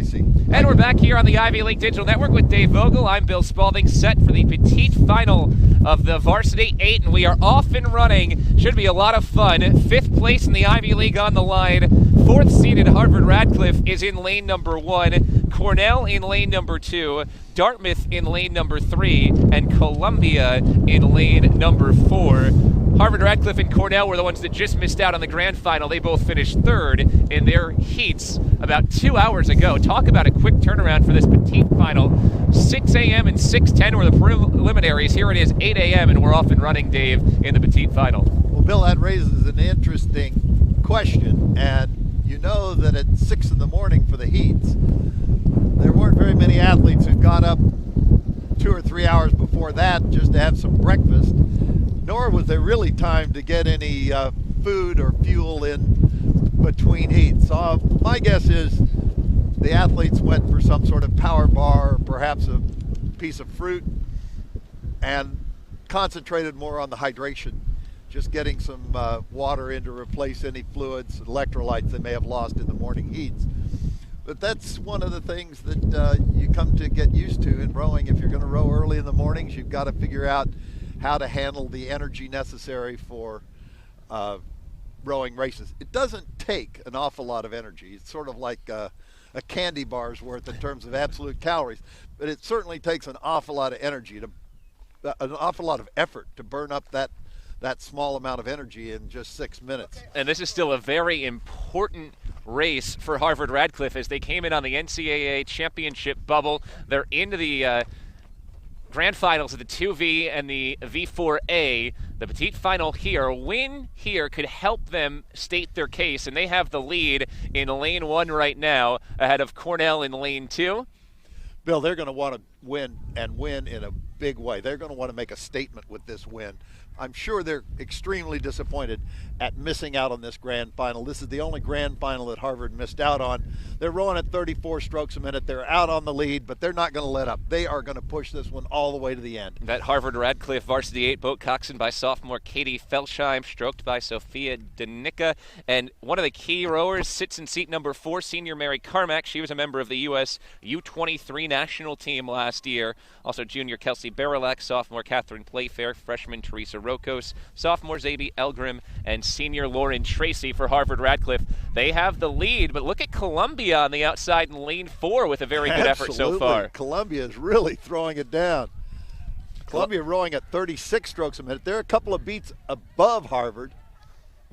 I see. And we're back here on the Ivy League Digital Network with Dave Vogel. I'm Bill Spalding, set for the petite final of the Varsity 8, and we are off and running. Should be a lot of fun. 5th place in the Ivy League on the line. 4th-seeded Harvard Radcliffe is in lane number 1. Cornell in lane number 2. Dartmouth in lane number 3. And Columbia in lane number 4. Harvard Radcliffe and Cornell were the ones that just missed out on the grand final. They both finished 3rd in their heats about 2 hours ago. Talk about a quick turnaround for this petite final. 6 a.m. and 6:10 were the preliminaries. Here it is 8 a.m. and we're off and running, Dave, in the petite final. Well, Bill, that raises an interesting question. And you know that at 6 in the morning for the heats, there weren't very many athletes who got up 2 or 3 hours before that just to have some breakfast. Nor was there really time to get any food or fuel in between heats. So my guess is the athletes went for some sort of power bar or perhaps a piece of fruit and concentrated more on the hydration, just getting some water in to replace any fluids, electrolytes they may have lost in the morning heats. But that's one of the things that you come to get used to in rowing. If you're going to row early in the mornings, you've got to figure out how to handle the energy necessary for rowing races. It doesn't take an awful lot of energy. It's sort of like a candy bar's worth in terms of absolute calories, but it certainly takes an awful lot of energy, an awful lot of effort to burn up that small amount of energy in just 6 minutes. And this is still a very important race for Harvard Radcliffe as they came in on the NCAA championship bubble. They're into the grand finals of the 2V and the V4A. The petite final here, a win here could help them state their case, and they have the lead in lane 1 right now ahead of Cornell in lane 2. Bill, they're going to want to win and win in a big way. They're going to want to make a statement with this win. I'm sure they're extremely disappointed at missing out on this grand final. This is the only grand final that Harvard missed out on. They're rowing at 34 strokes a minute. They're out on the lead, but they're not going to let up. They are going to push this one all the way to the end. That Harvard Radcliffe Varsity 8 boat coxswain by sophomore Katie Felsheim, stroked by Sophia Danica. And one of the key rowers sits in seat number 4, senior Mary Carmack. She was a member of the U.S. U23 national team last year. Also junior Kelsey Barilak, sophomore Catherine Playfair, freshman Teresa Rokos, sophomores A.B. Elgrim, and senior Lauren Tracy for Harvard Radcliffe. They have the lead, but look at Columbia on the outside in lane 4 with a very good effort so far. Columbia is really throwing it down. Columbia rowing at 36 strokes a minute. They're a couple of beats above Harvard.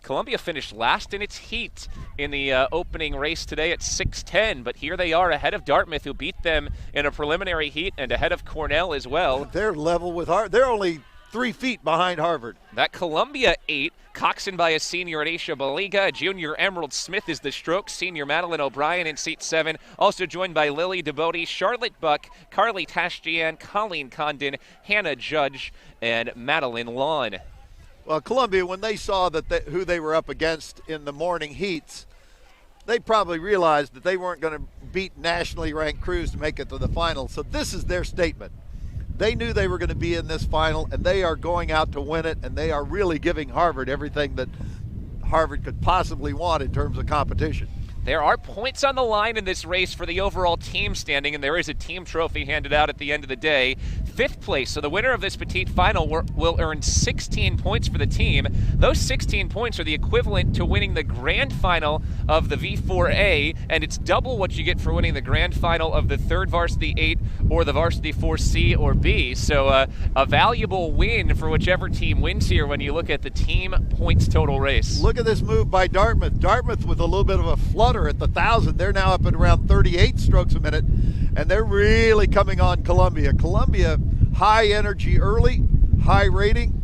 Columbia finished last in its heat in the opening race today at 6:10, but here they are ahead of Dartmouth, who beat them in a preliminary heat, and ahead of Cornell as well. They're level with Harvard. They're only 3 feet behind Harvard. That Columbia 8, coxswain by a senior Aisha Baliga, junior Emerald Smith is the stroke, senior Madeline O'Brien in seat 7, also joined by Lily DeBote, Charlotte Buck, Carly Tashjian, Colleen Condon, Hannah Judge, and Madeline Lawn. Well, Columbia, when they saw that who they were up against in the morning heats, they probably realized that they weren't going to beat nationally ranked crews to make it to the final. So this is their statement. They knew they were going to be in this final, and they are going out to win it, and they are really giving Harvard everything that Harvard could possibly want in terms of competition. There are points on the line in this race for the overall team standing, and there is a team trophy handed out at the end of the day. 5th place, so the winner of this petite final will earn 16 points for the team. Those 16 points are the equivalent to winning the grand final of the V4A, and it's double what you get for winning the grand final of the 3rd Varsity 8 or the Varsity 4C or B. So a valuable win for whichever team wins here when you look at the team points total race. Look at this move by Dartmouth. Dartmouth with a little bit of a flutter at the 1,000. They're now up at around 38 strokes a minute, and they're really coming on Columbia. Columbia, high energy early, high rating.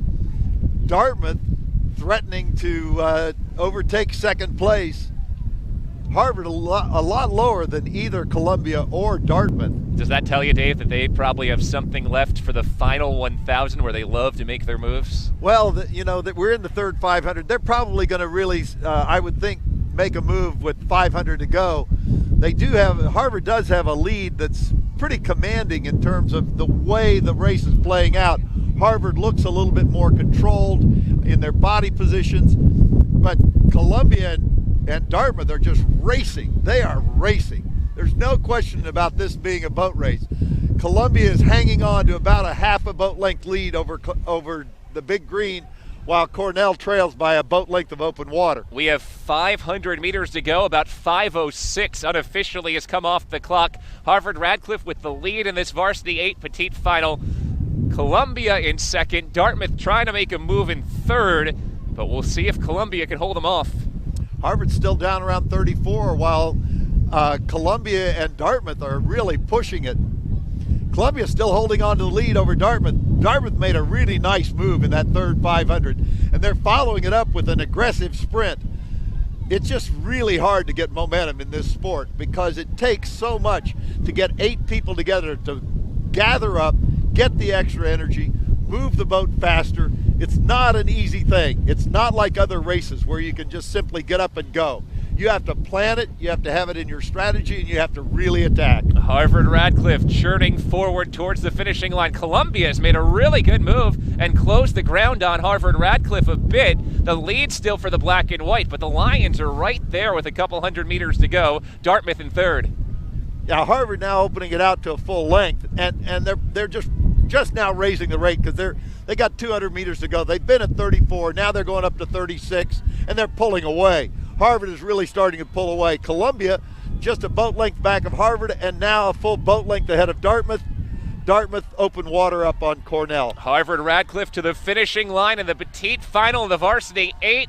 Dartmouth threatening to overtake 2nd place. Harvard a lot lower than either Columbia or Dartmouth. Does that tell you, Dave, that they probably have something left for the final 1,000 where they love to make their moves? Well, that we're in the 3rd 500. They're probably going to really, I would think, make a move with 500 to go. Harvard does have a lead that's pretty commanding in terms of the way the race is playing out. Harvard looks a little bit more controlled in their body positions, but Columbia and Dartmouth are just racing. They are racing. There's there's no question about this being a boat race. Columbia is hanging on to about a half a boat length lead over the big green, while Cornell trails by a boat length of open water. We have 500 meters to go. About 5:06 unofficially has come off the clock. Harvard Radcliffe with the lead in this Varsity 8 Petite Final. Columbia in second. Dartmouth trying to make a move in third, but we'll see if Columbia can hold them off. Harvard's still down around 34, while Columbia and Dartmouth are really pushing it. Columbia's still holding on to the lead over Dartmouth. Dartmouth made a really nice move in that third 500, and they're following it up with an aggressive sprint. It's just really hard to get momentum in this sport because it takes so much to get 8 people together to gather up, get the extra energy, move the boat faster. It's not an easy thing. It's not like other races where you can just simply get up and go. You have to plan it, you have to have it in your strategy, and you have to really attack. Harvard Radcliffe churning forward towards the finishing line. Columbia has made a really good move and closed the ground on Harvard Radcliffe a bit. The lead still for the black and white, but the Lions are right there with a couple hundred meters to go. Dartmouth in third. Now Harvard now opening it out to a full length, and they're just now raising the rate because they got 200 meters to go. They've been at 34, now they're going up to 36, and they're pulling away. Harvard is really starting to pull away. Columbia just a boat length back of Harvard, and now a full boat length ahead of Dartmouth. Dartmouth open water up on Cornell. Harvard Radcliffe to the finishing line in the Petite Final of the Varsity 8.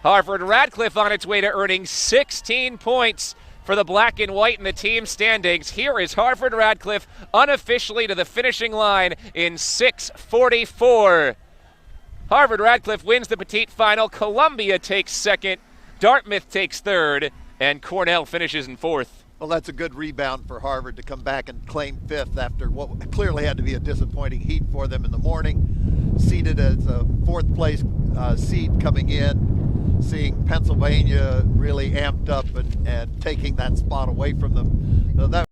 Harvard Radcliffe on its way to earning 16 points for the black and white in the team standings. Here is Harvard Radcliffe unofficially to the finishing line in 6:44. Harvard Radcliffe wins the Petite Final. Columbia takes second. Dartmouth takes third, and Cornell finishes in fourth. Well, that's a good rebound for Harvard to come back and claim fifth after what clearly had to be a disappointing heat for them in the morning. Seeded as a fourth place seed coming in, seeing Pennsylvania really amped up and taking that spot away from them. So that